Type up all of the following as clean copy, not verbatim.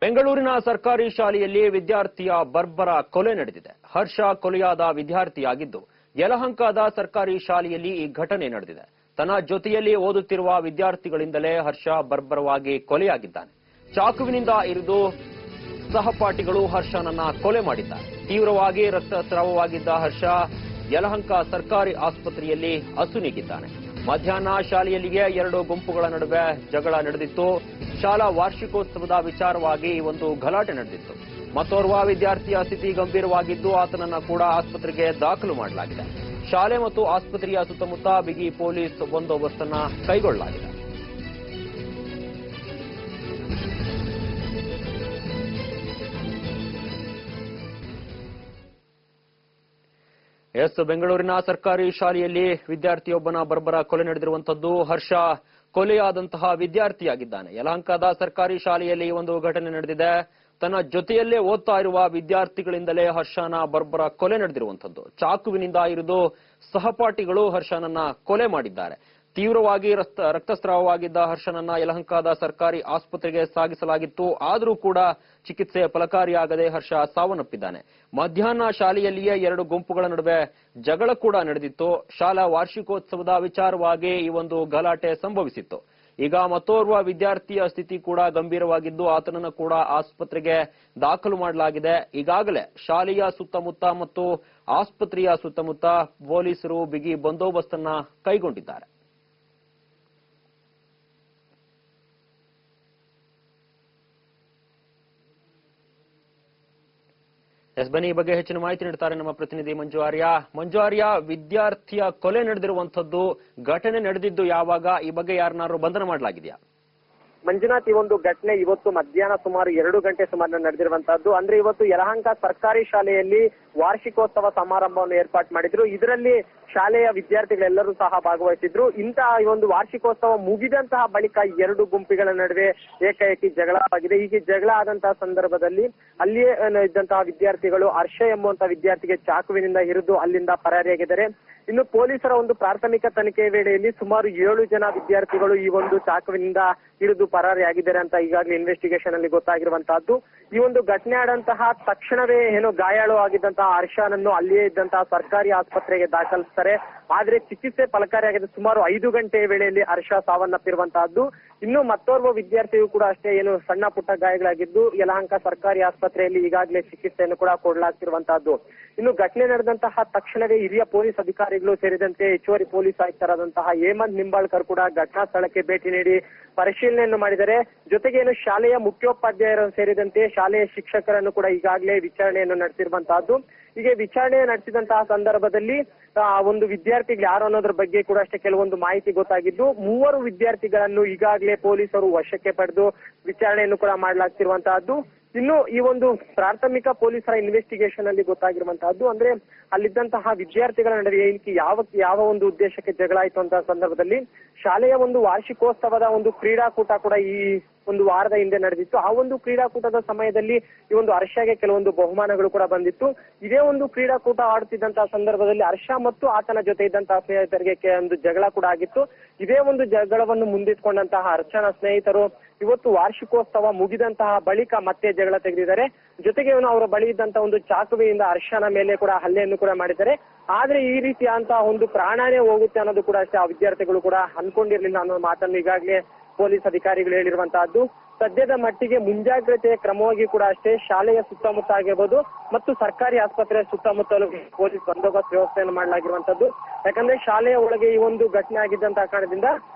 ಬೆಂಗಳೂರಿನ ಸರ್ಕಾರಿ ಶಾಲೆಯಲ್ಲಿ ವಿದ್ಯಾರ್ಥಿಯ ಬರ್ಬರ ಕೊಲೆ ನಡೆದಿದೆ. ಹರ್ಷ ಕೊಲೆಯಾದ ವಿದ್ಯಾರ್ಥಿಯಾಗಿದ್ದು, ಯಲಹಂಕದ ಸರ್ಕಾರಿ ಶಾಲೆಯಲ್ಲಿ ಈ ಘಟನೆ ನಡೆದಿದೆ. ತನ್ನ ಜೊತೆಯಲ್ಲಿ ಓದುತ್ತಿರುವ ವಿದ್ಯಾರ್ಥಿಗಳಿಂದಲೇ ಹರ್ಷ ಬರ್ಬರವಾಗಿ ಕೊಲೆಯಾಗಿದ್ದಾನೆ. ಚಾಕುವಿನಿಂದ ಇರಿದು ಸಹಪಾಠಿಗಳು ಹರ್ಷನನ್ನ ಕೊಲೆ ಮಾಡಿದ್ದಾರೆ. ತೀವ್ರವಾಗಿ ರಕ್ತಸ್ರಾವವಾಗಿದ್ದ ಹರ್ಷ ಯಲಹಂಕ ಸರ್ಕಾರಿ ಆಸ್ಪತ್ರೆಯಲ್ಲಿ ಅಸುನೀಗಿದ್ದಾನೆ. ಮಧ್ಯಾಹ್ನ ಶಾಲೆಯಲ್ಲಿಯೇ ಎರಡು ಗುಂಪುಗಳ ನಡುವೆ ಜಗಳ ನಡೆದಿತ್ತು. ಶಾಲಾ ವಾರ್ಷಿಕೋತ್ಸವದ ವಿಚಾರವಾಗಿ ಒಂದು ಗಲಾಟೆ ನಡೆದಿತ್ತು. ಮತ್ತೋರ್ವ ವಿದ್ಯಾರ್ಥಿಯ ಸ್ಥಿತಿ ಗಂಭೀರವಾಗಿದ್ದು ಆತನನ್ನ ಕೂಡ ಆಸ್ಪತ್ರೆಗೆ ದಾಖಲು ಮಾಡಲಾಗಿದೆ. ಶಾಲೆ ಮತ್ತು ಆಸ್ಪತ್ರೆಯ ಸುತ್ತಮುತ್ತ ಬಿಗಿ ಪೊಲೀಸ್ ಬಂದೋಬಸ್ತನ್ನ ಕೈಗೊಳ್ಳಲಾಗಿದೆ. ಬೆಂಗಳೂರಿನ ಸರ್ಕಾರಿ ಶಾಲೆಯಲ್ಲಿ ವಿದ್ಯಾರ್ಥಿಯೊಬ್ಬನ ಬರ್ಬರ ಕೊಲೆ ನಡೆದಿರುವಂತದ್ದು. ಹರ್ಷ ಕೊಲೆಯಾದಂತಹ ವಿದ್ಯಾರ್ಥಿಯಾಗಿದ್ದಾನೆ. ಯಲಹಂಕದ ಸರ್ಕಾರಿ ಶಾಲೆಯಲ್ಲಿ ಒಂದು ಘಟನೆ ನಡೆದಿದೆ. ತನ್ನ ಜೊತೆಯಲ್ಲೇ ಓದ್ತಾ ಇರುವ ವಿದ್ಯಾರ್ಥಿಗಳಿಂದಲೇ ಹರ್ಷನ ಬರ್ಬರ ಕೊಲೆ ನಡೆದಿರುವಂತದ್ದು. ಚಾಕುವಿನಿಂದ ಇರಿದು ಸಹಪಾಠಿಗಳು ಹರ್ಷನನ್ನ ಕೊಲೆ ಮಾಡಿದ್ದಾರೆ. ತೀವ್ರವಾಗಿ ರಕ್ತಸ್ರಾವವಾಗಿದ್ದ ಹರ್ಷನನ್ನ ಯಲಹಂಕದ ಸರ್ಕಾರಿ ಆಸ್ಪತ್ರೆಗೆ ಸಾಗಿಸಲಾಗಿತ್ತು. ಆದರೂ ಕೂಡ ಚಿಕಿತ್ಸೆ ಫಲಕಾರಿಯಾಗದೆ ಹರ್ಷ ಸಾವನ್ನಪ್ಪಿದ್ದಾನೆ. ಮಧ್ಯಾಹ್ನ ಶಾಲೆಯಲ್ಲಿಯೇ ಎರಡು ಗುಂಪುಗಳ ನಡುವೆ ಜಗಳ ಕೂಡ ನಡೆದಿತ್ತು. ಶಾಲಾ ವಾರ್ಷಿಕೋತ್ಸವದ ವಿಚಾರವಾಗಿ ಈ ಒಂದು ಗಲಾಟೆ ಸಂಭವಿಸಿತ್ತು. ಈಗ ಮತ್ತೋರ್ವ ವಿದ್ಯಾರ್ಥಿಯ ಸ್ಥಿತಿ ಕೂಡ ಗಂಭೀರವಾಗಿದ್ದು ಆತನನ್ನು ಕೂಡ ಆಸ್ಪತ್ರೆಗೆ ದಾಖಲು ಮಾಡಲಾಗಿದೆ. ಈಗಾಗಲೇ ಶಾಲೆಯ ಸುತ್ತಮುತ್ತ ಮತ್ತು ಆಸ್ಪತ್ರೆಯ ಸುತ್ತಮುತ್ತ ಪೊಲೀಸರು ಬಿಗಿ ಬಂದೋಬಸ್ತನ್ನ ಕೈಗೊಂಡಿದ್ದಾರೆ. ಬನ್ನಿ, ಈ ಬಗ್ಗೆ ಹೆಚ್ಚಿನ ಮಾಹಿತಿ ನೀಡುತ್ತಾರೆ ನಮ್ಮ ಪ್ರತಿನಿಧಿ ಮಂಜು ಆರ್ಯ. ವಿದ್ಯಾರ್ಥಿಯ ಕೊಲೆ ನಡೆದಿರುವಂತದ್ದು, ಘಟನೆ ನಡೆದಿದ್ದು ಯಾವಾಗ? ಈ ಬಗ್ಗೆ ಯಾರನ್ನಾರು ಬಂಧನ ಮಾಡಲಾಗಿದೆಯಾ? ಮಂಜುನಾಥ್, ಈ ಒಂದು ಘಟನೆ ಇವತ್ತು ಮಧ್ಯಾಹ್ನ ಸುಮಾರು 2 ಗಂಟೆ ಸುಮಾರು ನಡೆದಿರುವಂತಹದ್ದು. ಅಂದ್ರೆ ಇವತ್ತು ಯಲಹಂಕ ಸರ್ಕಾರಿ ಶಾಲೆಯಲ್ಲಿ ವಾರ್ಷಿಕೋತ್ಸವ ಸಮಾರಂಭವನ್ನು ಏರ್ಪಾಟ್ ಮಾಡಿದ್ರು. ಇದರಲ್ಲಿ ಶಾಲೆಯ ವಿದ್ಯಾರ್ಥಿಗಳೆಲ್ಲರೂ ಸಹ ಭಾಗವಹಿಸಿದ್ರು. ಇಂತಹ ಈ ಒಂದು ವಾರ್ಷಿಕೋತ್ಸವ ಮುಗಿದಂತಹ ಬಳಿಕ ಎರಡು ಗುಂಪುಗಳ ನಡುವೆ ಏಕಾಏಕಿ ಜಗಳವಾಗಿದೆ. ಹೀಗೆ ಜಗಳ ಆದಂತಹ ಸಂದರ್ಭದಲ್ಲಿ ಅಲ್ಲಿಯೇ ಇದ್ದಂತಹ ವಿದ್ಯಾರ್ಥಿಗಳು ಹರ್ಷ ಎಂಬುವಂತಹ ವಿದ್ಯಾರ್ಥಿಗೆ ಚಾಕುವಿನಿಂದ ಹಿರಿದು ಅಲ್ಲಿಂದ ಪರಾರಿಯಾಗಿದ್ದಾರೆ. ಇನ್ನು ಪೊಲೀಸರ ಒಂದು ಪ್ರಾಥಮಿಕ ತನಿಖೆ ವೇಳೆಯಲ್ಲಿ ಸುಮಾರು 7 ಜನ ವಿದ್ಯಾರ್ಥಿಗಳು ಈ ಒಂದು ಚಾಕುವಿನಿಂದ ಹಿಡಿದು ಪರಾರಿಯಾಗಿದ್ದಾರೆ ಅಂತ ಈಗಾಗಲೇ ಇನ್ವೆಸ್ಟಿಗೇಷನ್ ಅಲ್ಲಿ ಗೊತ್ತಾಗಿರುವಂತಹದ್ದು. ಈ ಒಂದು ಘಟನೆ ಆದಂತಹ ತಕ್ಷಣವೇ ಏನೋ ಗಾಯಾಳು ಆಗಿದ್ದಂತಹ ಹರ್ಷನನ್ನು ಅಲ್ಲಿಯೇ ಇದ್ದಂತಹ ಸರ್ಕಾರಿ ಆಸ್ಪತ್ರೆಗೆ ದಾಖಲಿಸ್ತಾರೆ. ಆದ್ರೆ ಚಿಕಿತ್ಸೆ ಫಲಕಾರಿಯಾಗಿದೆ. ಸುಮಾರು 5 ಗಂಟೆಯ ವೇಳೆಯಲ್ಲಿ ಹರ್ಷ ಸಾವನ್ನಪ್ಪಿರುವಂತಹದ್ದು. ಇನ್ನು ಮತ್ತೋರ್ವ ವಿದ್ಯಾರ್ಥಿಯು ಕೂಡ ಅಷ್ಟೇ ಏನು ಸಣ್ಣ ಪುಟ್ಟ ಗಾಯಗಳಾಗಿದ್ದು ಯಲಹಂಕ ಸರ್ಕಾರಿ ಆಸ್ಪತ್ರೆಯಲ್ಲಿ ಈಗಾಗಲೇ ಚಿಕಿತ್ಸೆಯನ್ನು ಕೂಡ ಕೊಡಲಾಗ್ತಿರುವಂತಹದ್ದು. ಇನ್ನು ಘಟನೆ ನಡೆದಂತಹ ತಕ್ಷಣವೇ ಹಿರಿಯ ಪೊಲೀಸ್ ಅಧಿಕಾರಿಗಳು ಸೇರಿದಂತೆ ಹೆಚ್ಚುವರಿ ಪೊಲೀಸ್ ಆಯುಕ್ತರಾದಂತಹ ಹೇಮಂತ್ ನಿಂಬಾಳ್ಕರ್ ಕೂಡ ಘಟನಾ ಸ್ಥಳಕ್ಕೆ ಭೇಟಿ ನೀಡಿ ಪರಿಶೀಲನೆಯನ್ನು ಮಾಡಿದ್ದಾರೆ. ಜೊತೆಗೆ ಏನು ಶಾಲೆಯ ಮುಖ್ಯೋಪಾಧ್ಯಾಯರು ಸೇರಿದಂತೆ ಶಾಲೆಯ ಶಿಕ್ಷಕರನ್ನು ಕೂಡ ಈಗಾಗಲೇ ವಿಚಾರಣೆಯನ್ನು ನಡೆಸಿರುವಂತಹದ್ದು. ಹೀಗೆ ವಿಚಾರಣೆ ನಡೆಸಿದಂತಹ ಸಂದರ್ಭದಲ್ಲಿ ಒಂದು ವಿದ್ಯಾರ್ಥಿಗಳು ಯಾರು ಅನ್ನೋದ್ರ ಬಗ್ಗೆ ಕೂಡ ಅಷ್ಟೇ ಕೆಲವೊಂದು ಮಾಹಿತಿ ಗೊತ್ತಾಗಿದ್ದು 3 ವಿದ್ಯಾರ್ಥಿಗಳನ್ನು ಈಗಾಗಲೇ ಪೊಲೀಸರು ವಶಕ್ಕೆ ಪಡೆದು ವಿಚಾರಣೆಯನ್ನು ಕೂಡ ಮಾಡಲಾಗ್ತಿರುವಂತಹದ್ದು. ಇನ್ನು ಈ ಒಂದು ಪ್ರಾಥಮಿಕ ಪೊಲೀಸರ ಇನ್ವೆಸ್ಟಿಗೇಷನ್ ಅಲ್ಲಿ ಗೊತ್ತಾಗಿರುವಂತಹದ್ದು ಅಂದ್ರೆ ಅಲ್ಲಿದ್ದಂತಹ ವಿದ್ಯಾರ್ಥಿಗಳ ನಡುವೆ ಯಾವ ಒಂದು ಉದ್ದೇಶಕ್ಕೆ ಜಗಳ ಆಯ್ತು ಅಂತ ಸಂದರ್ಭದಲ್ಲಿ ಶಾಲೆಯ ಒಂದು ವಾರ್ಷಿಕೋತ್ಸವದ ಒಂದು ಕ್ರೀಡಾಕೂಟ ಕೂಡ ಈ ಒಂದು ವಾರದ ಹಿಂದೆ ನಡೆದಿತ್ತು. ಆ ಒಂದು ಕ್ರೀಡಾಕೂಟದ ಸಮಯದಲ್ಲಿ ಈ ಒಂದು ಹರ್ಷಗೆ ಕೆಲವೊಂದು ಬಹುಮಾನಗಳು ಕೂಡ ಬಂದಿತ್ತು. ಇದೇ ಒಂದು ಕ್ರೀಡಾಕೂಟ ಆಡುತ್ತಿದ್ದಂತಹ ಸಂದರ್ಭದಲ್ಲಿ ಹರ್ಷ ಮತ್ತು ಆತನ ಜೊತೆ ಇದ್ದಂತಹ ಸ್ನೇಹಿತರಿಗೆ ಒಂದು ಜಗಳ ಕೂಡ ಆಗಿತ್ತು. ಇದೇ ಒಂದು ಜಗಳವನ್ನು ಮುಂದಿಟ್ಕೊಂಡಂತಹ ಹರ್ಷನ ಸ್ನೇಹಿತರು ಇವತ್ತು ವಾರ್ಷಿಕೋತ್ಸವ ಮುಗಿದಂತಹ ಬಳಿಕ ಮತ್ತೆ ಜಗಳ ತೆಗೆದಿದ್ದಾರೆ. ಜೊತೆಗೆ ಅವರ ಬಳಿ ಇದ್ದಂತಹ ಒಂದು ಚಾಕುವಿನಿಂದ ಹರ್ಷನ ಮೇಲೆ ಕೂಡ ಹಲ್ಲೆಯನ್ನು ಕೂಡ ಮಾಡಿದ್ದಾರೆ. ಆದ್ರೆ ಈ ರೀತಿಯಂತಹ ಒಂದು ಪ್ರಾಣನೇ ಹೋಗುತ್ತೆ ಅನ್ನೋದು ಕೂಡ ಅಷ್ಟೇ ಆ ವಿದ್ಯಾರ್ಥಿಗಳು ಕೂಡ ಅನ್ಕೊಂಡಿರ್ಲಿಲ್ಲ ಅನ್ನೋ ಮಾತನ್ನು ಈಗಾಗಲೇ ಪೊಲೀಸ್ ಅಧಿಕಾರಿಗಳು ಹೇಳಿರುವಂತಹದ್ದು. ಸದ್ಯದ ಮಟ್ಟಿಗೆ ಮುಂಜಾಗ್ರತೆಯ ಕ್ರಮವಾಗಿ ಕೂಡ ಅಷ್ಟೇ ಶಾಲೆಯ ಸುತ್ತಮುತ್ತ ಆಗಿರ್ಬೋದು ಮತ್ತು ಸರ್ಕಾರಿ ಆಸ್ಪತ್ರೆಯ ಸುತ್ತಮುತ್ತಲೂ ಪೊಲೀಸ್ ಬಂದೋಬಸ್ತ್ ವ್ಯವಸ್ಥೆಯನ್ನು ಮಾಡಲಾಗಿರುವಂತದ್ದು. ಯಾಕಂದ್ರೆ ಶಾಲೆಯ ಒಳಗೆ ಈ ಒಂದು ಘಟನೆ ಆಗಿದ್ದಂತಹ ಕಾರಣದಿಂದ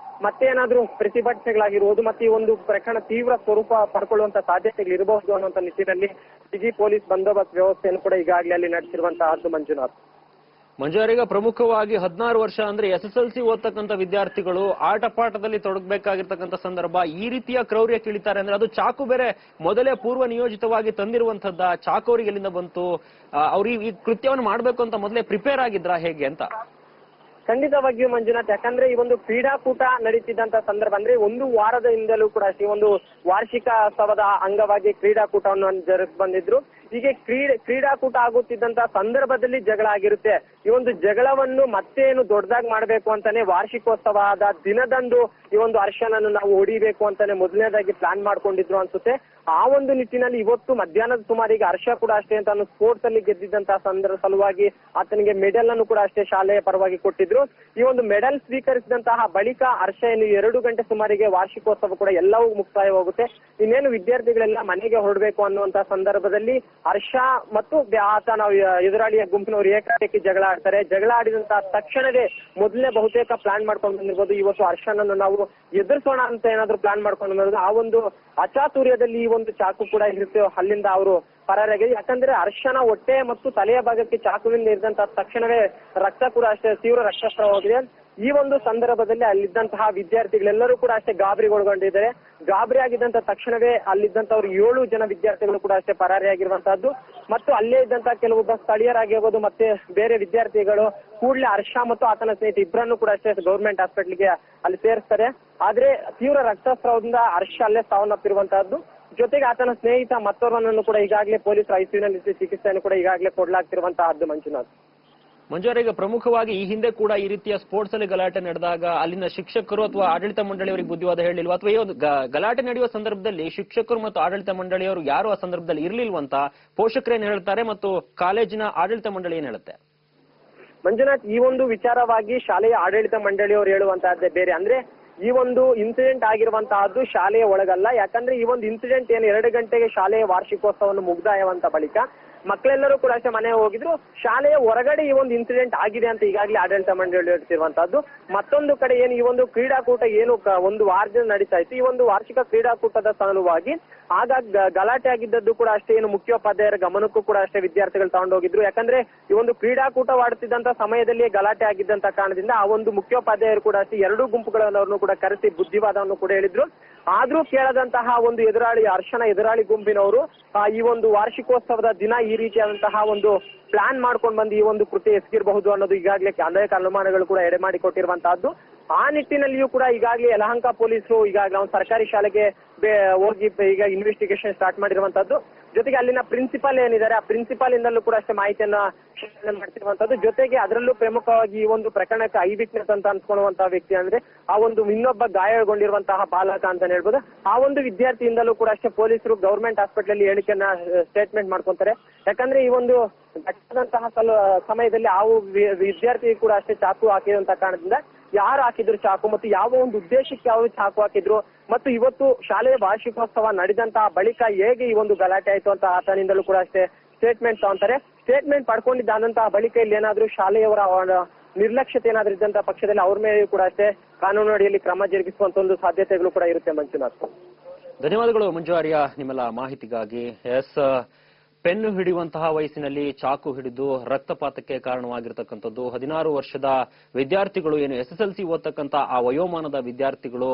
ಮತ್ತೆ ಏನಾದ್ರೂ ಪ್ರತಿಭಟನೆಗಳಾಗಿರುವುದು ಮತ್ತೆ ಈ ಒಂದು ಪ್ರಕರಣ ತೀವ್ರ ಸ್ವರೂಪ ಪಡ್ಕೊಳ್ಳುವಂತ ಸಾಧ್ಯತೆಗಳು ಇರಬಹುದು ಅನ್ನುವಂತ ನಿಟ್ಟಿನಲ್ಲಿ ಬಿಗಿ ಪೊಲೀಸ್ ಬಂದೋಬಸ್ತ್ ವ್ಯವಸ್ಥೆಯನ್ನು ಕೂಡ ಈಗಾಗಲೇ ಅಲ್ಲಿ ನಡೆಸಿರುವಂತಹದ್ದು. ಮಂಜುನಾಥ್, ಈಗ ಪ್ರಮುಖವಾಗಿ 16 ವರ್ಷ ಅಂದ್ರೆ SSLC ಓದ್ತಕ್ಕಂಥ ವಿದ್ಯಾರ್ಥಿಗಳು ಆಟ ಪಾಠದಲ್ಲಿ ತೊಡಗಬೇಕಾಗಿರ್ತಕ್ಕಂಥ ಸಂದರ್ಭ ಈ ರೀತಿಯ ಕ್ರೌರ್ಯ ಕೀಳಿತಾರೆ ಅಂದ್ರೆ ಅದು ಚಾಕು ಬೇರೆ ಮೊದಲೇ ಪೂರ್ವ ನಿಯೋಜಿತವಾಗಿ ತಂದಿರುವಂತದ್ದ ಚಾಕು ಅವರಿಗೆ ಎಲ್ಲಿಂದ ಬಂತು? ಅವ್ರು ಈ ಕೃತ್ಯವನ್ನು ಮಾಡ್ಬೇಕು ಅಂತ ಮೊದಲೇ ಪ್ರಿಪೇರ್ ಆಗಿದ್ರ ಹೇಗೆ ಅಂತ? ಖಂಡಿತವಾಗಿಯೂ ಮಂಜುನಾಥ್, ಯಾಕಂದ್ರೆ ಈ ಒಂದು ಕ್ರೀಡಾಕೂಟ ನಡೀತಿದ್ದಂತ ಸಂದರ್ಭ ಅಂದ್ರೆ ಒಂದು ವಾರದ ಹಿಂದಲೂ ಕೂಡ ಈ ಒಂದು ವಾರ್ಷಿಕೋತ್ಸವದ ಅಂಗವಾಗಿ ಕ್ರೀಡಾಕೂಟವನ್ನು ಜರುಗಿಸಿ ಬಂದಿದ್ರು. ಹೀಗೆ ಕ್ರೀಡಾಕೂಟ ಆಗುತ್ತಿದ್ದಂತ ಸಂದರ್ಭದಲ್ಲಿ ಜಗಳ ಆಗಿರುತ್ತೆ. ಈ ಒಂದು ಜಗಳವನ್ನು ಮತ್ತೇನು ದೊಡ್ಡದಾಗಿ ಮಾಡ್ಬೇಕು ಅಂತಾನೆ ವಾರ್ಷಿಕೋತ್ಸವದ ದಿನದಂದು ಈ ಒಂದು ಹರ್ಷನನ್ನು ನಾವು ಹೊಡಿಬೇಕು ಅಂತಾನೆ ಮೊದಲನೇದಾಗಿ ಪ್ಲಾನ್ ಮಾಡ್ಕೊಂಡಿದ್ರು ಅನ್ಸುತ್ತೆ. ಆ ಒಂದು ನಿಟ್ಟಿನಲ್ಲಿ ಇವತ್ತು ಮಧ್ಯಾಹ್ನದ ಸುಮಾರಿಗೆ ಹರ್ಷ ಕೂಡ ಅಷ್ಟೇ ತಾನು ಸ್ಪೋರ್ಟ್ಸ್ ಅಲ್ಲಿ ಗೆದ್ದಿದ್ದಂತಹ ಸಲುವಾಗಿ ಆತನಿಗೆ ಮೆಡಲ್ ಅನ್ನು ಕೂಡ ಅಷ್ಟೇ ಶಾಲೆಯ ಪರವಾಗಿ ಕೊಟ್ಟಿದ್ರು. ಈ ಒಂದು ಮೆಡಲ್ ಸ್ವೀಕರಿಸಿದಂತಹ ಬಳಿಕ ಹರ್ಷ ಏನು 2 ಗಂಟೆ ಸುಮಾರಿಗೆ ವಾರ್ಷಿಕೋತ್ಸವ ಕೂಡ ಎಲ್ಲವೂ ಮುಕ್ತಾಯವಾಗುತ್ತೆ. ಇನ್ನೇನು ವಿದ್ಯಾರ್ಥಿಗಳೆಲ್ಲ ಮನೆಗೆ ಹೊರಡಬೇಕು ಅನ್ನುವಂತಹ ಸಂದರ್ಭದಲ್ಲಿ ಹರ್ಷ ಮತ್ತು ಆತನ ಎದುರಾಳಿಯ ಗುಂಪಿನವರು ಏಕಾಏಕಿ ಜಗಳ ಆಡ್ತಾರೆ. ಜಗಳ ಆಡಿದಂತಹ ತಕ್ಷಣವೇ ಮೊದಲನೇ ಬಹುತೇಕ ಪ್ಲಾನ್ ಮಾಡ್ಕೊಂಡು ಬಂದಿರ್ಬೋದು, ಇವತ್ತು ಹರ್ಷನನ್ನು ನಾವು ಎದುರಿಸೋಣ ಅಂತ ಏನಾದ್ರು ಪ್ಲಾನ್ ಮಾಡ್ಕೊಂಡು ಬಂದಿರೋದು. ಆ ಒಂದು ಅಚಾತುರ್ಯದಲ್ಲಿ ಈ ಒಂದು ಚಾಕು ಕೂಡ ಇರುತ್ತೆ, ಅಲ್ಲಿಂದ ಅವರು ಪರಾರಾಗಿದೆ. ಯಾಕಂದ್ರೆ ಹರ್ಷನ ಹೊಟ್ಟೆ ಮತ್ತು ತಲೆಯ ಭಾಗಕ್ಕೆ ಚಾಕುವಿನಿಂದ ಇರಿದಂತಹ ತಕ್ಷಣವೇ ರಕ್ತ ಕೂಡ ಅಷ್ಟೇ ತೀವ್ರ ರಕ್ತಸ್ರಾವವಾಗಿದೆ. ಈ ಒಂದು ಸಂದರ್ಭದಲ್ಲಿ ಅಲ್ಲಿದ್ದಂತಹ ವಿದ್ಯಾರ್ಥಿಗಳೆಲ್ಲರೂ ಕೂಡ ಅಷ್ಟೇ ಗಾಬರಿಗೊಳಗೊಂಡಿದ್ದಾರೆ. ಗಾಬರಿ ಆಗಿದ್ದಂತ ತಕ್ಷಣವೇ ಅಲ್ಲಿದ್ದಂತವ್ರು 7 ಜನ ವಿದ್ಯಾರ್ಥಿಗಳು ಕೂಡ ಅಷ್ಟೇ ಪರಾರಿಯಾಗಿರುವಂತಹದ್ದು. ಮತ್ತು ಅಲ್ಲೇ ಇದ್ದಂತಹ ಕೆಲವೊಬ್ಬ ಸ್ಥಳೀಯರಾಗಿರ್ಬೋದು ಮತ್ತೆ ಬೇರೆ ವಿದ್ಯಾರ್ಥಿಗಳು ಕೂಡಲೇ ಹರ್ಷ ಮತ್ತು ಆತನ ಸ್ನೇಹಿತ ಇಬ್ಬರನ್ನು ಕೂಡ ಅಷ್ಟೇ ಗೌರ್ಮೆಂಟ್ ಹಾಸ್ಪಿಟಲ್ಗೆ ಅಲ್ಲಿ ಸೇರಿಸ್ತಾರೆ. ಆದ್ರೆ ತೀವ್ರ ರಕ್ತಸ್ರಾವದಿಂದ ಹರ್ಷ ಅಲ್ಲೇ ಸಾವನ್ನಪ್ಪಿರುವಂತಹದ್ದು. ಜೊತೆಗೆ ಆತನ ಸ್ನೇಹಿತ ಮತ್ತೋರ್ವನನ್ನು ಕೂಡ ಈಗಾಗಲೇ ಪೊಲೀಸರು ಐಸಿಯುನಲ್ಲಿ ಚಿಕಿತ್ಸೆಯನ್ನು ಕೂಡ ಈಗಾಗಲೇ ಕೊಡಲಾಗ್ತಿರುವಂತಹದ್ದು. ಮಂಜುವರ, ಈಗ ಪ್ರಮುಖವಾಗಿ ಈ ಹಿಂದೆ ಕೂಡ ಈ ರೀತಿಯ ಸ್ಪೋರ್ಟ್ಸ್ ಅಲ್ಲಿ ಗಲಾಟೆ ನಡೆದಾಗ ಅಲ್ಲಿನ ಶಿಕ್ಷಕರು ಅಥವಾ ಆಡಳಿತ ಮಂಡಳಿಯವರಿಗೆ ಬುದ್ಧಿವಾದ ಹೇಳಿಲ್ವಾ, ಅಥವಾ ಈ ಒಂದು ಗಲಾಟೆ ನಡೆಯುವ ಸಂದರ್ಭದಲ್ಲಿ ಶಿಕ್ಷಕರು ಮತ್ತು ಆಡಳಿತ ಮಂಡಳಿಯವರು ಯಾರು ಆ ಸಂದರ್ಭದಲ್ಲಿ ಇರ್ಲಿಲ್ವಂತ ಪೋಷಕರೇನ್ ಹೇಳ್ತಾರೆ ಮತ್ತು ಕಾಲೇಜಿನ ಆಡಳಿತ ಮಂಡಳಿ ಏನ್ ಹೇಳುತ್ತೆ? ಮಂಜುನಾಥ್, ಈ ಒಂದು ವಿಚಾರವಾಗಿ ಶಾಲೆಯ ಆಡಳಿತ ಮಂಡಳಿಯವರು ಹೇಳುವಂತಹದ್ದೇ ಬೇರೆ. ಅಂದ್ರೆ ಈ ಒಂದು ಇನ್ಸಿಡೆಂಟ್ ಆಗಿರುವಂತಹದ್ದು ಶಾಲೆಯ ಒಳಗಲ್ಲ. ಯಾಕಂದ್ರೆ ಈ ಒಂದು ಇನ್ಸಿಡೆಂಟ್ ಏನು 2 ಗಂಟೆಗೆ ಶಾಲೆಯ ವಾರ್ಷಿಕೋತ್ಸವವನ್ನು ಮುಗ್ದಾಯವಂತ ಬಳಿಕ ಮಕ್ಕಳೆಲ್ಲರೂ ಕೂಡ ಅಷ್ಟೇ ಮನೆಗೆ ಹೋಗಿದ್ರು. ಶಾಲೆಯ ಹೊರಗಡೆ ಈ ಒಂದು ಇನ್ಸಿಡೆಂಟ್ ಆಗಿದೆ ಅಂತ ಈಗಾಗಲೇ ಆಡಳಿತ ಮಂಡಳಿ ಹೇಳ್ತಿರುವಂತಹದ್ದು. ಮತ್ತೊಂದು ಕಡೆ ಏನು ಈ ಒಂದು ಕ್ರೀಡಾಕೂಟ ಏನು ಒಂದು ವಾರದಿಂದ ನಡೀತಾ ಇತ್ತು, ಈ ಒಂದು ವಾರ್ಷಿಕ ಕ್ರೀಡಾಕೂಟದ ಸಲುವಾಗಿ ಆಗ ಗಲಾಟೆ ಆಗಿದ್ದದ್ದು ಕೂಡ ಅಷ್ಟೇ ಏನು ಮುಖ್ಯೋಪಾಧ್ಯಾಯರ ಗಮನಕ್ಕೂ ಕೂಡ ಅಷ್ಟೇ ವಿದ್ಯಾರ್ಥಿಗಳು ತಗೊಂಡೋಗಿದ್ರು. ಯಾಕಂದ್ರೆ ಈ ಒಂದು ಕ್ರೀಡಾಕೂಟವಾಡುತ್ತಿದ್ದಂತ ಸಮಯದಲ್ಲಿ ಗಲಾಟೆ ಆಗಿದ್ದಂತ ಕಾರಣದಿಂದ ಆ ಒಂದು ಮುಖ್ಯೋಪಾಧ್ಯಾಯರು ಕೂಡ ಅಷ್ಟೇ 2 ಗುಂಪುಗಳನ್ನವ್ರನ್ನು ಕೂಡ ಕರೆಸಿ ಬುದ್ಧಿವಾದವನ್ನು ಕೂಡ ಹೇಳಿದ್ರು. ಆದ್ರೂ ಕೇಳದಂತಹ ಒಂದು ಹರ್ಷನ ಎದುರಾಳಿ ಗುಂಪಿನವರು ಈ ಒಂದು ವಾರ್ಷಿಕೋತ್ಸವದ ದಿನ ಈ ರೀತಿಯಾದಂತಹ ಒಂದು ಪ್ಲಾನ್ ಮಾಡ್ಕೊಂಡು ಬಂದು ಈ ಒಂದು ಕೃತ್ಯ ಎಸಗಿರಬಹುದು ಅನ್ನೋದು ಈಗಾಗಲೇ ಅನೇಕ ಅನುಮಾನಗಳು ಕೂಡ ಎಡೆ ಮಾಡಿಕೊಟ್ಟಿರುವಂತಹದ್ದು. ಆ ನಿಟ್ಟಿನಲ್ಲಿಯೂ ಕೂಡ ಈಗಾಗಲೇ ಯಲಹಂಕ ಪೊಲೀಸರು ಈಗಾಗಲೇ ಒಂದು ಸರ್ಕಾರಿ ಶಾಲೆಗೆ ಹೋಗಿ ಈಗ ಇನ್ವೆಸ್ಟಿಗೇಷನ್ ಸ್ಟಾರ್ಟ್ ಮಾಡಿರುವಂತದ್ದು. ಜೊತೆಗೆ ಅಲ್ಲಿನ ಪ್ರಿನ್ಸಿಪಾಲ್ ಏನಿದ್ದಾರೆ ಆ ಪ್ರಿನ್ಸಿಪಾಲ್ ಇಂದಲೂ ಕೂಡ ಅಷ್ಟೇ ಮಾಹಿತಿಯನ್ನ ಮಾಡ್ತಿರುವಂತದ್ದು. ಜೊತೆಗೆ ಅದರಲ್ಲೂ ಪ್ರಮುಖವಾಗಿ ಈ ಒಂದು ಪ್ರಕರಣಕ್ಕೆ ಐ ವಿಟ್ನೆಸ್ ಅಂತ ಅನ್ಕೊಳ್ಳುವಂತಹ ವ್ಯಕ್ತಿ ಅಂದ್ರೆ ಆ ಒಂದು ಇನ್ನೊಬ್ಬ ಗಾಯಗೊಂಡಿರುವಂತಹ ಬಾಲಕ ಅಂತ ಹೇಳ್ಬೋದು. ಆ ಒಂದು ವಿದ್ಯಾರ್ಥಿಯಿಂದಲೂ ಕೂಡ ಅಷ್ಟೇ ಪೊಲೀಸರು ಗೌರ್ಮೆಂಟ್ ಹಾಸ್ಪಿಟಲ್ ಅಲ್ಲಿ ಹೇಳಿಕೆಯನ್ನ ಸ್ಟೇಟ್ಮೆಂಟ್ ಮಾಡ್ಕೊಂತಾರೆ. ಯಾಕಂದ್ರೆ ಈ ಒಂದು ಘಟನೆದಂತಹ ಸಮಯದಲ್ಲಿ ಆ ವಿದ್ಯಾರ್ಥಿ ಕೂಡ ಅಷ್ಟೇ ಚಾಕು ಹಾಕಿದಂತ ಕಾರಣದಿಂದ ಯಾರು ಹಾಕಿದ್ರು ಚಾಕು ಮತ್ತು ಯಾವ ಒಂದು ಉದ್ದೇಶಕ್ಕೆ ಯಾವ ಚಾಕು ಹಾಕಿದ್ರು ಮತ್ತು ಇವತ್ತು ಶಾಲೆಯ ವಾರ್ಷಿಕೋತ್ಸವ ನಡೆದಂತಹ ಬಳಿಕ ಹೇಗೆ ಈ ಒಂದು ಗಲಾಟೆ ಆಯ್ತು ಅಂತ ಆತನಿಂದಲೂ ಕೂಡ ಅಷ್ಟೇ ಸ್ಟೇಟ್ಮೆಂಟ್ ತಗೊಂತಾರೆ. ಸ್ಟೇಟ್ಮೆಂಟ್ ಪಡ್ಕೊಂಡಿದ್ದಾದಂತಹ ಬಳಿಕ ಇಲ್ಲಿ ಏನಾದ್ರೂ ಶಾಲೆಯವರ ನಿರ್ಲಕ್ಷ್ಯತೆ ಏನಾದ್ರೂ ಇದ್ದಂತಹ ಪಕ್ಷದಲ್ಲಿ ಅವ್ರ ಮೇಲೆ ಕೂಡ ಅಷ್ಟೇ ಕಾನೂನು ಅಡಿಯಲ್ಲಿ ಕ್ರಮ ಜರುಗಿಸುವಂತ ಒಂದು ಸಾಧ್ಯತೆಗಳು ಕೂಡ ಇರುತ್ತೆ. ಮಂಜುನಾಥ್, ಧನ್ಯವಾದಗಳು ಮಂಜು ಆರ್ಯ ನಿಮ್ಮೆಲ್ಲ ಮಾಹಿತಿಗಾಗಿ. ಪೆನ್ನು ಹಿಡಿಯುವಂತಹ ವಯಸ್ಸಿನಲ್ಲಿ ಚಾಕು ಹಿಡಿದು ರಕ್ತಪಾತಕ್ಕೆ ಕಾರಣವಾಗಿರ್ತಕ್ಕಂಥದ್ದು. 16 ವರ್ಷದ ವಿದ್ಯಾರ್ಥಿಗಳು ಏನು SSLC ಓದ್ತಕ್ಕಂಥ ಆ ವಯೋಮಾನದ ವಿದ್ಯಾರ್ಥಿಗಳು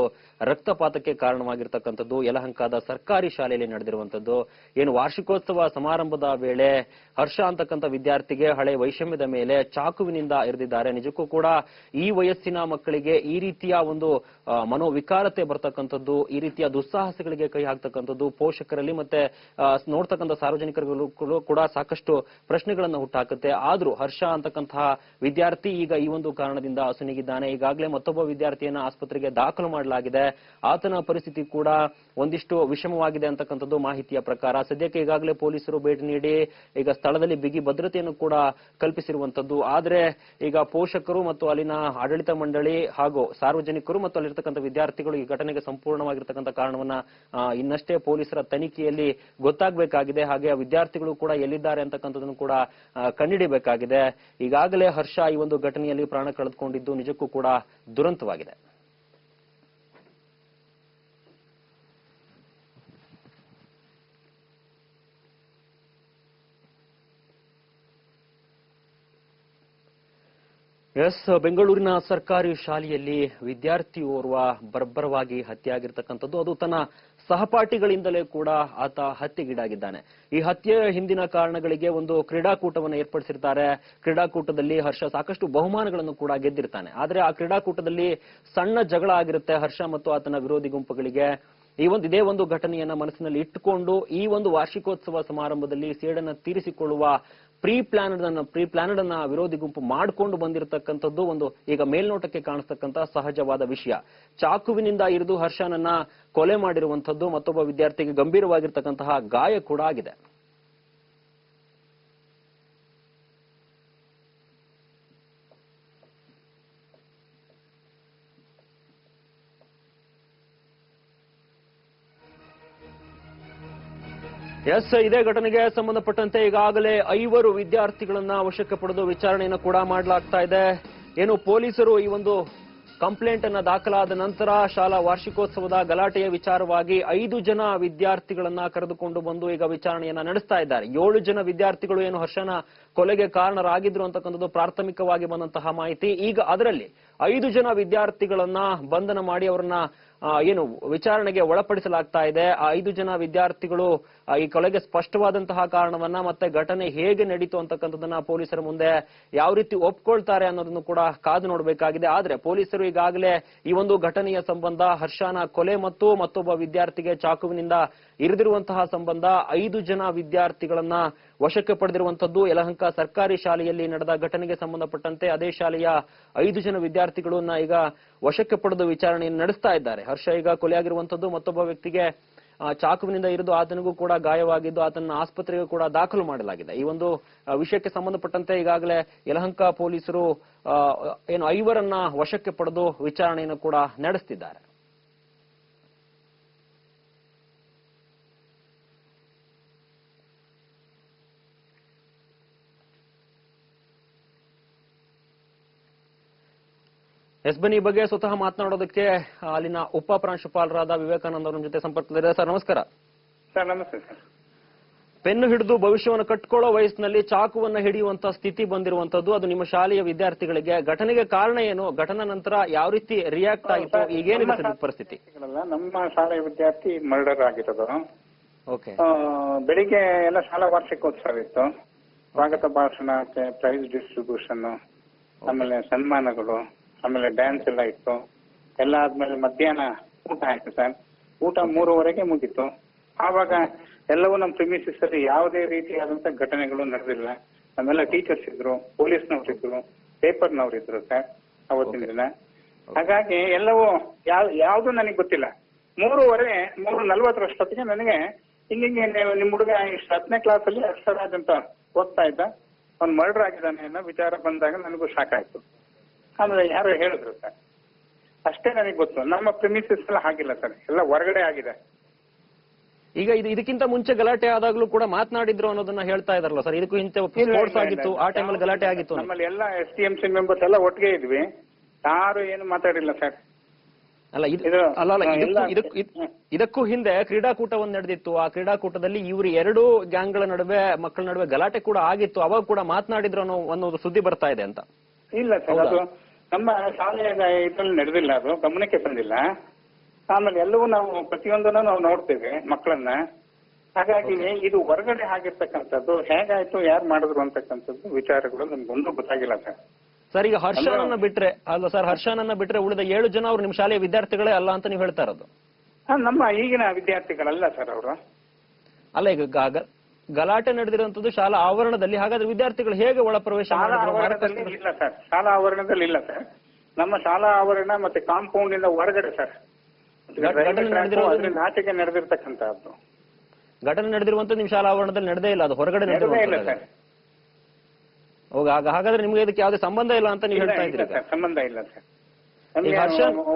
ರಕ್ತಪಾತಕ್ಕೆ ಕಾರಣವಾಗಿರ್ತಕ್ಕಂಥದ್ದು ಯಲಹಂಕದ ಸರ್ಕಾರಿ ಶಾಲೆಯಲ್ಲಿ ನಡೆದಿರುವಂತದ್ದು. ಏನು ವಾರ್ಷಿಕೋತ್ಸವ ಸಮಾರಂಭದ ವೇಳೆ ಹರ್ಷ ಅಂತಕ್ಕಂಥ ವಿದ್ಯಾರ್ಥಿಗೆ ಹಳೆ ವೈಷಮ್ಯದ ಮೇಲೆ ಚಾಕುವಿನಿಂದ ಇರಿದಿದ್ದಾರೆ. ನಿಜಕ್ಕೂ ಕೂಡ ಈ ವಯಸ್ಸಿನ ಮಕ್ಕಳಿಗೆ ಈ ರೀತಿಯ ಒಂದು ಮನೋವಿಕಾರತೆ ಬರ್ತಕ್ಕಂಥದ್ದು, ಈ ರೀತಿಯ ದುಸ್ಸಾಹಸಗಳಿಗೆ ಕೈ ಹಾಕ್ತಕ್ಕಂಥದ್ದು ಪೋಷಕರಲ್ಲಿ ಮತ್ತೆ ನೋಡ್ತಕ್ಕಂಥ ಸಾರ್ವಜನಿಕರು ಕೂಡ ಸಾಕಷ್ಟು ಪ್ರಶ್ನೆಗಳನ್ನು ಹುಟ್ಟಾಕುತ್ತೆ. ಆದ್ರೂ ಹರ್ಷ ಅಂತಕ್ಕಂತಹ ವಿದ್ಯಾರ್ಥಿ ಈಗ ಈ ಒಂದು ಕಾರಣದಿಂದ ಅಸುನೀಗಿದ್ದಾನೆ. ಈಗಾಗಲೇ ಮತ್ತೊಬ್ಬ ವಿದ್ಯಾರ್ಥಿಯನ್ನ ಆಸ್ಪತ್ರೆಗೆ ದಾಖಲು ಮಾಡಲಾಗಿದೆ. ಆತನ ಪರಿಸ್ಥಿತಿ ಕೂಡ ಒಂದಿಷ್ಟು ವಿಷಮವಾಗಿದೆ ಅಂತಕ್ಕಂಥದ್ದು ಮಾಹಿತಿಯ ಪ್ರಕಾರ. ಸದ್ಯಕ್ಕೆ ಈಗಾಗಲೇ ಪೊಲೀಸರು ಭೇಟಿ ನೀಡಿ ಈಗ ಸ್ಥಳದಲ್ಲಿ ಬಿಗಿ ಭದ್ರತೆಯನ್ನು ಕೂಡ ಕಲ್ಪಿಸಿರುವಂತದ್ದು. ಆದ್ರೆ ಈಗ ಪೋಷಕರು ಮತ್ತು ಅಲ್ಲಿನ ಆಡಳಿತ ಮಂಡಳಿ ಹಾಗೂ ಸಾರ್ವಜನಿಕರು ಮತ್ತು ಅಲ್ಲಿರ್ತಕ್ಕಂಥ ವಿದ್ಯಾರ್ಥಿಗಳು ಈ ಘಟನೆಗೆ ಸಂಪೂರ್ಣವಾಗಿರ್ತಕ್ಕಂಥ ಕಾರಣವನ್ನ ಇನ್ನಷ್ಟೇ ಪೊಲೀಸರ ತನಿಖೆಯಲ್ಲಿ ಗೊತ್ತಾಗಬೇಕಾಗಿದೆ. ಹಾಗೆ ವಿದ್ಯಾರ್ಥಿಗಳು ಕೂಡ ಎಲ್ಲಿದ್ದಾರೆ ಅಂತಕ್ಕಂಥದ್ದನ್ನು ಕೂಡ ಕಂಡುಹಿಡಿಯಬೇಕಾಗಿದೆ. ಈಗಾಗಲೇ ಹರ್ಷ ಈ ಒಂದು ಘಟನೆಯಲ್ಲಿ ಪ್ರಾಣ ಕಳೆದುಕೊಂಡಿದ್ದು ನಿಜಕ್ಕೂ ಕೂಡ ದುರಂತವಾಗಿದೆ. ಬೆಂಗಳೂರಿನ ಸರ್ಕಾರಿ ಶಾಲೆಯಲ್ಲಿ ವಿದ್ಯಾರ್ಥಿಯೋರ್ವ ಬರ್ಬರವಾಗಿ ಹತ್ಯೆಯಾಗಿರ್ತಕ್ಕಂಥದ್ದು. ಅದು ತನ್ನ ಸಹಪಾಠಿಗಳಿಂದಲೇ ಕೂಡ ಆತ ಹತ್ಯೆಗೀಡಾಗಿದ್ದಾನೆ. ಈ ಹತ್ಯೆಯ ಹಿಂದಿನ ಕಾರಣಗಳಿಗೆ ಒಂದು ಕ್ರೀಡಾಕೂಟವನ್ನು ಏರ್ಪಡಿಸಿರ್ತಾರೆ. ಕ್ರೀಡಾಕೂಟದಲ್ಲಿ ಹರ್ಷ ಸಾಕಷ್ಟು ಬಹುಮಾನಗಳನ್ನು ಕೂಡ ಗೆದ್ದಿರ್ತಾನೆ. ಆದ್ರೆ ಆ ಕ್ರೀಡಾಕೂಟದಲ್ಲಿ ಸಣ್ಣ ಜಗಳ ಆಗಿರುತ್ತೆ ಹರ್ಷ ಮತ್ತು ಆತನ ವಿರೋಧಿ ಗುಂಪುಗಳಿಗೆ. ಇದೇ ಒಂದು ಘಟನೆಯನ್ನ ಮನಸ್ಸಿನಲ್ಲಿ ಇಟ್ಟುಕೊಂಡು ಈ ಒಂದು ವಾರ್ಷಿಕೋತ್ಸವ ಸಮಾರಂಭದಲ್ಲಿ ಸೇಡನ್ನ ತೀರಿಸಿಕೊಳ್ಳುವ ಪ್ರೀ ಪ್ಲಾನಡ್ ಅನ್ನ ವಿರೋಧಿ ಗುಂಪು ಮಾಡಿಕೊಂಡು ಬಂದಿರತಕ್ಕಂಥದ್ದು ಒಂದು ಈಗ ಮೇಲ್ನೋಟಕ್ಕೆ ಕಾಣಿಸ್ತಕ್ಕಂಥ ಸಹಜವಾದ ವಿಷಯ. ಚಾಕುವಿನಿಂದ ಇರಿದು ಹರ್ಷನನ್ನ ಕೊಲೆ ಮಾಡಿರುವಂತದ್ದು, ಮತ್ತೊಬ್ಬ ವಿದ್ಯಾರ್ಥಿಗೆ ಗಂಭೀರವಾಗಿರ್ತಕ್ಕಂತಹ ಗಾಯ ಕೂಡ ಆಗಿದೆ. ಇದೇ ಘಟನೆಗೆ ಸಂಬಂಧಪಟ್ಟಂತೆ ಈಗಾಗಲೇ 5 ವಿದ್ಯಾರ್ಥಿಗಳನ್ನ ವಶಕ್ಕೆ ಪಡೆದು ವಿಚಾರಣೆಯನ್ನು ಕೂಡ ಮಾಡಲಾಗ್ತಾ ಇದೆ. ಏನು ಪೊಲೀಸರು ಈ ಒಂದು ಕಂಪ್ಲೇಂಟ್ ಅನ್ನ ದಾಖಲಾದ ನಂತರ ಶಾಲಾ ವಾರ್ಷಿಕೋತ್ಸವದ ಗಲಾಟೆಯ ವಿಚಾರವಾಗಿ 5 ಜನ ವಿದ್ಯಾರ್ಥಿಗಳನ್ನ ಕರೆದುಕೊಂಡು ಬಂದು ಈಗ ವಿಚಾರಣೆಯನ್ನ ನಡೆಸ್ತಾ ಇದ್ದಾರೆ. 7 ಜನ ವಿದ್ಯಾರ್ಥಿಗಳು ಏನು ಹರ್ಷನ ಕೊಲೆಗೆ ಕಾರಣರಾಗಿದ್ರು ಅಂತಕ್ಕಂಥದ್ದು ಪ್ರಾಥಮಿಕವಾಗಿ ಬಂದಂತಹ ಮಾಹಿತಿ. ಈಗ ಅದರಲ್ಲಿ 5 ಜನ ವಿದ್ಯಾರ್ಥಿಗಳನ್ನ ಬಂಧನ ಮಾಡಿ ಅವರನ್ನ ಏನು ವಿಚಾರಣೆಗೆ ಒಳಪಡಿಸಲಾಗ್ತಾ ಇದೆ. ಆ 5 ಜನ ವಿದ್ಯಾರ್ಥಿಗಳು ಈ ಕೊಲೆಗೆ ಸ್ಪಷ್ಟವಾದಂತಹ ಕಾರಣವನ್ನ ಮತ್ತೆ ಘಟನೆ ಹೇಗೆ ನಡೀತು ಅಂತಕ್ಕಂಥದ್ದನ್ನ ಪೊಲೀಸರ ಮುಂದೆ ಯಾವ ರೀತಿ ಒಪ್ಕೊಳ್ತಾರೆ ಅನ್ನೋದನ್ನು ಕೂಡ ಕಾದು ನೋಡಬೇಕಾಗಿದೆ. ಆದ್ರೆ ಪೊಲೀಸರು ಈಗಾಗಲೇ ಈ ಒಂದು ಘಟನೆಯ ಸಂಬಂಧ ಹರ್ಷನ ಕೊಲೆ ಮತ್ತು ಮತ್ತೊಬ್ಬ ವಿದ್ಯಾರ್ಥಿಗೆ ಚಾಕುವಿನಿಂದ ಇರಿದಿರುವಂತಹ ಸಂಬಂಧ 5 ಜನ ವಿದ್ಯಾರ್ಥಿಗಳನ್ನ ವಶಕ್ಕೆ ಪಡೆದಿರುವಂತದ್ದು. ಯಲಹಂಕ ಸರ್ಕಾರಿ ಶಾಲೆಯಲ್ಲಿ ನಡೆದ ಘಟನೆಗೆ ಸಂಬಂಧಪಟ್ಟಂತೆ ಅದೇ ಶಾಲೆಯ 5 ಜನ ವಿದ್ಯಾರ್ಥಿಗಳನ್ನ ಈಗ ವಶಕ್ಕೆ ಪಡೆದು ವಿಚಾರಣೆಯನ್ನು ನಡೆಸ್ತಾ ಇದ್ದಾರೆ. ಹರ್ಷ ಈಗ ಕೊಲೆಯಾಗಿರುವಂತದ್ದು, ಮತ್ತೊಬ್ಬ ವ್ಯಕ್ತಿಗೆ ಚಾಕುವಿನಿಂದ ಇರಿದು ಆತನಿಗೂ ಕೂಡ ಗಾಯವಾಗಿದ್ದು ಆತನ ಆಸ್ಪತ್ರೆಗೂ ಕೂಡ ದಾಖಲು ಮಾಡಲಾಗಿದೆ. ಈ ಒಂದು ವಿಷಯಕ್ಕೆ ಸಂಬಂಧಪಟ್ಟಂತೆ ಈಗಾಗಲೇ ಯಲಹಂಕ ಪೊಲೀಸರು ಏನು 5ರನ್ನ ವಶಕ್ಕೆ ಪಡೆದು ವಿಚಾರಣೆಯನ್ನು ಕೂಡ ನಡೆಸ್ತಿದ್ದಾರೆ. ಬನ್ನಿ ಈ ಬಗ್ಗೆ ಸ್ವತಃ ಮಾತನಾಡೋದಕ್ಕೆ ಅಲ್ಲಿನ ಉಪ ಪ್ರಾಂಶುಪಾಲರಾದ ವಿವೇಕಾನಂದ ಅವರ ಜೊತೆ ಸಂಪರ್ಕದಲ್ಲಿದೆ. ಸರ್ ನಮಸ್ಕಾರ. ಸರ್ ನಮಸ್ತೆ ಸರ್. ಪೆನ್ನು ಹಿಡಿದು ಭವಿಷ್ಯವನ್ನು ಕಟ್ಕೊಳ್ಳೋ ವಯಸ್ಸಿನಲ್ಲಿ ಚಾಕುವನ್ನ ಹಿಡಿಯುವಂತ ಸ್ಥಿತಿ ಬಂದಿರುವಂತದ್ದು, ಅದು ನಿಮ್ಮ ಶಾಲೆಯ ವಿದ್ಯಾರ್ಥಿಗಳಿಗೆ. ಘಟನೆಗೆ ಕಾರಣ ಏನು? ಘಟನೆ ನಂತರ ಯಾವ ರೀತಿ ರಿಯಾಕ್ಟ್ ಆಗಿತ್ತು? ಈಗೇನಿದೆ ಸರ್ ಪರಿಸ್ಥಿತಿ? ನಮ್ಮ ಶಾಲೆಯ ವಿದ್ಯಾರ್ಥಿ ಮರ್ಡರ್ ಆಗಿರೋದು. ಓಕೆ. ಬೆಳಿಗ್ಗೆ ಎಲ್ಲ ಶಾಲಾ ವಾರ್ಷಿಕೋತ್ಸವ ಇತ್ತು. ಸ್ವಾಗತ ಭಾಷಣ, ಪ್ರೈಸ್ ಡಿಸ್ಟ್ರಿಬ್ಯೂಷನ್, ಆಮೇಲೆ ಸನ್ಮಾನಗಳು, ಆಮೇಲೆ ಡ್ಯಾನ್ಸ್ ಎಲ್ಲ ಇತ್ತು. ಎಲ್ಲ ಆದ್ಮೇಲೆ ಮಧ್ಯಾಹ್ನ ಊಟ ಆಯ್ತು ಸರ್. ಊಟ 3:30ಗೆ ಮುಗೀತು. ಆವಾಗ ಎಲ್ಲವೂ ನಮ್ಮ ಪ್ರಿಮಿಸಿಸ್ ಅಲ್ಲಿ ಯಾವುದೇ ರೀತಿಯಾದಂತ ಘಟನೆಗಳು ನಡೆದಿಲ್ಲ. ನಮ್ಮೆಲ್ಲ ಟೀಚರ್ಸ್ ಇದ್ರು, ಪೊಲೀಸ್ನವ್ರಿದ್ರು, ಪೇಪರ್ನವ್ರಿದ್ರು ಸರ್ ಅವತ್ತಿನ ದಿನ. ಹಾಗಾಗಿ ಎಲ್ಲವೂ ಯಾವ್ದು ನನಗೆ ಗೊತ್ತಿಲ್ಲ. 3:40 ನನಗೆ ಹಿಂಗೆ ನಿಮ್ ಹುಡುಗ ಇಷ್ಟು 10ನೇ ಕ್ಲಾಸಲ್ಲಿ ಅಕ್ಷರಾಜ್ ಅಂತ ಓದ್ತಾ ಇದ್ದ, ಅವ್ನು ಮರ್ಡರ್ ಆಗಿದ್ದಾನೆ ಅನ್ನೋ ವಿಚಾರ ಬಂದಾಗ ನನಗೂ ಶಾಕ್ ಆಯ್ತು. ಆಮೇಲೆ ಯಾರು ಹೇಳಿದ್ರು ಸರ್, ಅಷ್ಟೇ ನನಗೆ ಗೊತ್ತು. ನಮ್ಮ ಪ್ರಿಮಿಸಿಸ್ ಎಲ್ಲ ಹಾಗಿಲ್ಲ ಸರ್, ಎಲ್ಲ ಹೊರಗಡೆ ಆಗಿದೆ. ಈಗ ಇದಕ್ಕಿಂತ ಮುಂಚೆ ಗಲಾಟೆ ಆದಾಗ್ಲೂ ಕೂಡ ಮಾತನಾಡಿದ್ರು ಅನ್ನೋದನ್ನ ಹೇಳ್ತಾ ಇದಾರಲ್ಲ ಸರ್. ಇದಕ್ಕೂ ಇಂತ ಸ್ಪೋರ್ಟ್ಸ್ ಆಗಿತ್ತು, ಆ ಟೈಮಲ್ಲಿ ಗಲಾಟೆ ಆಗಿತ್ತು. ನಮ್ಮಲ್ಲಿ ಎಲ್ಲ STMC ಮೆಂಬರ್ಸ್ ಎಲ್ಲ ಒಟ್ಟಿಗೆ ಇದ್ವಿ, ಯಾರು ಏನು ಮಾತಾಡಿಲ್ಲ ಸರ್. ಇದಕ್ಕೂ ಹಿಂದೆ ಕ್ರೀಡಾಕೂಟ ಒಂದು ನಡೆದಿತ್ತು. ಆ ಕ್ರೀಡಾಕೂಟದಲ್ಲಿ ಇವರು 2 ಗ್ಯಾಂಗ್ಗಳ ನಡುವೆ, ಮಕ್ಕಳ ನಡುವೆ ಗಲಾಟೆ ಕೂಡ ಆಗಿತ್ತು. ಅವಾಗ ಕೂಡ ಮಾತನಾಡಿದ್ರು ಅನ್ನೋ ಸುದ್ದಿ ಬರ್ತಾ ಇದೆ ಅಂತ. ಇಲ್ಲ ಸರ್, ಅದು ನಮ್ಮ ಶಾಲೆಯ ಇದ್ರಲ್ಲಿ ನಡೆದಿಲ್ಲ, ಅದು ಗಮನಕ್ಕೆ ಬಂದಿಲ್ಲ. ಆಮೇಲೆ ಎಲ್ಲವೂ ನಾವು ಪ್ರತಿಯೊಂದನ್ನು ನಾವು ನೋಡ್ತೇವೆ ಮಕ್ಕಳನ್ನ. ಹಾಗಾಗಿ ಇದು ಹೊರಗಡೆ ಆಗಿರ್ತಕ್ಕಂಥದ್ದು ಹೇಗಾಯ್ತು, ಯಾರು ಮಾಡಿದ್ರು ಅಂತಕ್ಕಂಥದ್ದು ವಿಚಾರಗಳು ನಮ್ಗೊಂದು ಗೊತ್ತಾಗಿಲ್ಲ ಸರ್. ಸರ್ ಈಗ ಹರ್ಷನನ್ನ ಬಿಟ್ರೆ ಅಲ್ಲ ಸರ್, ಹರ್ಷನನ್ನ ಬಿಟ್ರೆ ಉಳಿದ 7 ಜನ ಅವ್ರು ನಿಮ್ ಶಾಲೆಯ ವಿದ್ಯಾರ್ಥಿಗಳೇ ಅಲ್ಲ ಅಂತ ನೀವು ಹೇಳ್ತಾ ಇರೋದು? ನಮ್ಮ ಈಗಿನ ವಿದ್ಯಾರ್ಥಿಗಳಲ್ಲ ಸರ್ ಅವರು. ಅಲ್ಲ, ಈಗ ಗಲಾಟೆ ನಡೆದಿರುವಂತದ್ದು ಶಾಲಾ ಆವರಣದಲ್ಲಿ. ಹಾಗಾದ್ರೆ ವಿದ್ಯಾರ್ಥಿಗಳು ಹೇಗೆ ಒಳ ಪ್ರವೇಶ ಆವರಣದಲ್ಲಿ ಇಲ್ಲ ಸರ್, ಶಾಲಾ ಆವರಣದಲ್ಲಿ ಇಲ್ಲ ಸರ್. ನಮ್ಮ ಶಾಲಾ ಆವರಣ ಮತ್ತೆ ಕಾಂಪೌಂಡ್ ಇಂದ ಹೊರಗಡೆ ಸರ್, ಆಚೆಗೆ ನಡೆದಿರ್ತಕ್ಕಂಥದ್ದು. ಘಟನೆ ನಡೆದಿರುವಂತ ನಿಮ್ ಶಾಲಾ ಆವರಣದಲ್ಲಿ ನಡೆದೇ ಇಲ್ಲ, ಅದು ಹೊರಗಡೆ ನಡೆದಿಲ್ಲ. ಹಾಗಾದ್ರೆ ನಿಮ್ಗೆ ಇದಕ್ಕೆ ಯಾವುದೇ ಸಂಬಂಧ ಇಲ್ಲ ಅಂತ ನೀವು ಹೇಳ್ತಾ ಇದ್ದೀರಿ? ಸಂಬಂಧ ಇಲ್ಲ ಸರ್.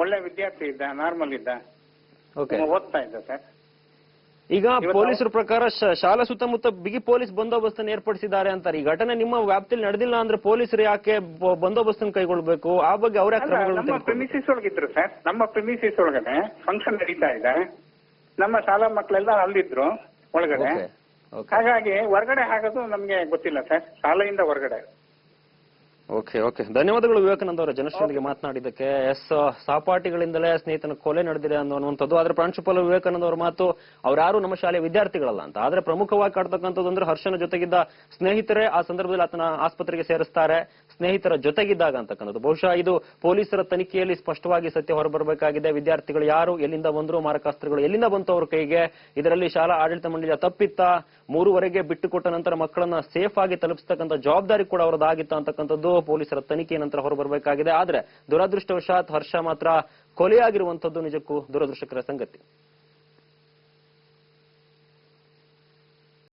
ಒಳ್ಳೆ ವಿದ್ಯಾರ್ಥಿ ಇದ್ದ, ನಾರ್ಮಲ್ ಇದ್ದ, ಓದ್ತಾ ಇದ್ದ ಸರ್. ಈಗ ಪೊಲೀಸರ ಪ್ರಕಾರ ಶಾಲಾ ಸುತ್ತಮುತ್ತ ಬಿಗಿ ಪೊಲೀಸ್ ಬಂದೋಬಸ್ತನ್ನು ಏರ್ಪಡಿಸಿದ್ದಾರೆ ಅಂತಾರೆ. ಈ ಘಟನೆ ನಿಮ್ಮ ವ್ಯಾಪ್ತಿಯಲ್ಲಿ ನಡೆದಿಲ್ಲ ಅಂದ್ರೆ ಪೊಲೀಸರು ಯಾಕೆ ಬಂದೋಬಸ್ತನ್ನು ಕೈಗೊಳ್ಬೇಕು? ಆ ಬಗ್ಗೆ ಅವರೇ ನಮ್ಮ ಪ್ರಿಮಿಸಿಸ್ ಒಳಗಿದ್ರು ಸರ್. ನಮ್ಮ ಪ್ರಿಮಿಸಿಸ್ ಒಳಗಡೆ ಫಂಕ್ಷನ್ ನಡೀತಾ ಇದೆ. ನಮ್ಮ ಶಾಲಾ ಮಕ್ಕಳೆಲ್ಲ ಅಲ್ಲಿದ್ರು ಒಳಗಡೆ. ಹಾಗಾಗಿ ಹೊರಗಡೆ ಆಗೋದು ನಮ್ಗೆ ಗೊತ್ತಿಲ್ಲ ಸರ್, ಶಾಲೆಯಿಂದ ಹೊರಗಡೆ. ಓಕೆ ಓಕೆ ಧನ್ಯವಾದಗಳು ವಿವೇಕಾನಂದ ಅವರ ಜನಶ್ರೀಗೆ ಮಾತನಾಡಿದ್ದಕ್ಕೆ. ಸಹಪಾಠಿಗಳಿಂದಲೇ ಸ್ನೇಹಿತನ ಕೊಲೆ ನಡೆದಿದೆ ಅನ್ನುವಂಥದ್ದು. ಆದ್ರೆ ಪ್ರಾಂಶುಪಾಲ ವಿವೇಕಾನಂದ ಅವರ ಮಾತು ಅವ್ರು ನಮ್ಮ ಶಾಲೆಯ ವಿದ್ಯಾರ್ಥಿಗಳಲ್ಲ ಅಂತ. ಆದ್ರೆ ಪ್ರಮುಖವಾಗಿ ಕಾಡ್ತಕ್ಕಂಥದ್ದು ಅಂದ್ರೆ ಹರ್ಷನ ಜೊತೆಗಿದ್ದ ಸ್ನೇಹಿತರೇ ಆ ಸಂದರ್ಭದಲ್ಲಿ ಆತನ ಆಸ್ಪತ್ರೆಗೆ ಸೇರಿಸ್ತಾರೆ, ಸ್ನೇಹಿತರ ಜೊತೆಗಿದ್ದಾಗ ಅಂತಕ್ಕಂಥದ್ದು. ಬಹುಶಃ ಇದು ಪೊಲೀಸರ ತನಿಖೆಯಲ್ಲಿ ಸ್ಪಷ್ಟವಾಗಿ ಸತ್ಯ ಹೊರಬರಬೇಕಾಗಿದೆ. ವಿದ್ಯಾರ್ಥಿಗಳು ಯಾರು, ಎಲ್ಲಿಂದ ಬಂದ್ರು, ಮಾರಕಾಸ್ತ್ರಗಳು ಎಲ್ಲಿಂದ ಬಂತು ಅವ್ರ ಕೈಗೆ, ಇದರಲ್ಲಿ ಶಾಲಾ ಆಡಳಿತ ಮಂಡಳಿಯ ತಪ್ಪಿತ್ತ, 3ವರೆಗೆ ಬಿಟ್ಟು ಕೊಟ್ಟ ನಂತರ ಮಕ್ಕಳನ್ನ ಸೇಫ್ ಆಗಿ ತಲುಪಿಸ್ತಕ್ಕಂಥ ಜವಾಬ್ದಾರಿ ಕೂಡ ಅವರದಾಗಿತ್ತ ಅಂತಕ್ಕಂಥದ್ದು ಪೊಲೀಸರ ತನಿಖೆ ನಂತರ ಹೊರಬರಬೇಕಾಗಿದೆ. ಆದ್ರೆ ದುರದೃಷ್ಟವಶಾತ್ ಹರ್ಷ ಮಾತ್ರ ಕೊಲೆಯಾಗಿರುವಂತದ್ದು ನಿಜಕ್ಕೂ ದುರದೃಷ್ಟಕರ ಸಂಗತಿ.